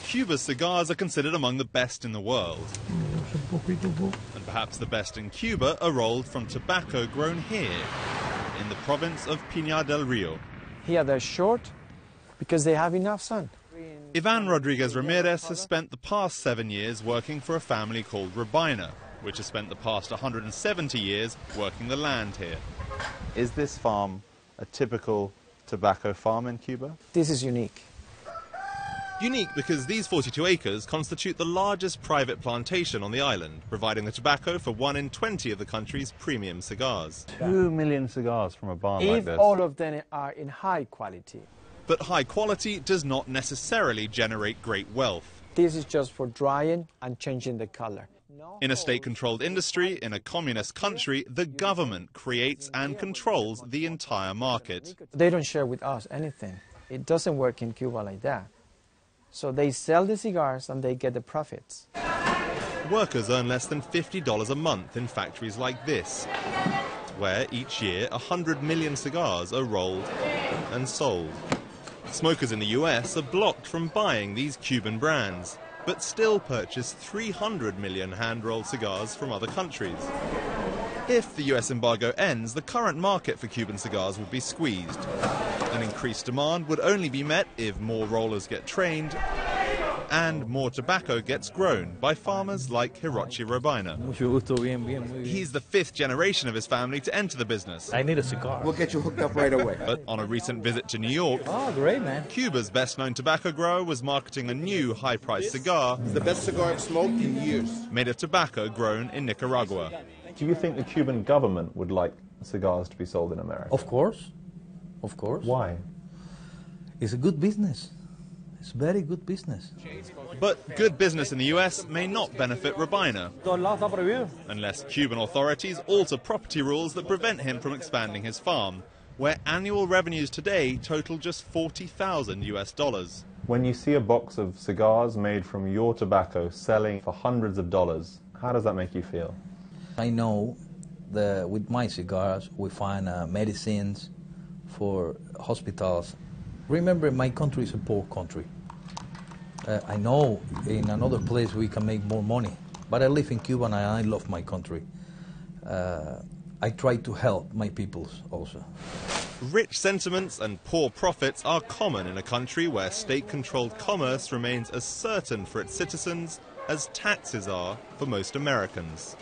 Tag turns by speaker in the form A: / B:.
A: Cuba's cigars are considered among the best in the world. And perhaps the best in Cuba are rolled from tobacco grown here, in the province of Pinar del Rio.
B: Here they're short because they have enough sun.
A: Ivan Rodriguez Ramirez has spent the past 7 years working for a family called Robina, which has spent the past 170 years working the land here.
C: Is this farm a typical tobacco farm in Cuba?
B: This is unique.
A: Unique because these 42 acres constitute the largest private plantation on the island, providing the tobacco for 1 in 20 of the country's premium cigars.
C: 2 million cigars from a barn like this.
B: If all of them are in high quality.
A: But high quality does not necessarily generate great wealth.
B: This is just for drying and changing the color.
A: In a state-controlled industry, in a communist country, the government creates and controls the entire market.
B: They don't share with us anything. It doesn't work in Cuba like that. So they sell the cigars and they get the profits.
A: Workers earn less than $50 a month in factories like this, where each year 100 million cigars are rolled and sold. Smokers in the US are blocked from buying these Cuban brands, but still purchase 300 million hand-rolled cigars from other countries. If the US embargo ends, the current market for Cuban cigars would be squeezed. An increased demand would only be met if more rollers get trained and more tobacco gets grown by farmers like Hirochi Robina. He's the 5th generation of his family to enter the business.
D: I need a cigar.
E: We'll get you hooked up right away.
A: But on a recent visit to New York,
D: Oh, great, man.
A: Cuba's best-known tobacco grower was marketing a new high-priced cigar
E: It's the best cigar I've smoked in years.
A: made of tobacco grown in Nicaragua.
C: Do you think the Cuban government would like cigars to be sold in America?
D: Of course. Of course.
C: Why?
D: It's a good business. It's very good business.
A: But good business in the US may not benefit Robina unless Cuban authorities alter property rules that prevent him from expanding his farm, where annual revenues today total just $40,000 US.
C: When you see a box of cigars made from your tobacco selling for hundreds of dollars, how does that make you feel?
D: I know that with my cigars we find medicines for hospitals. Remember, my country is a poor country. I know in another place we can make more money, but I live in Cuba and I love my country. I try to help my peoples also.
A: Rich sentiments and poor profits are common in a country where state-controlled commerce remains as certain for its citizens as taxes are for most Americans.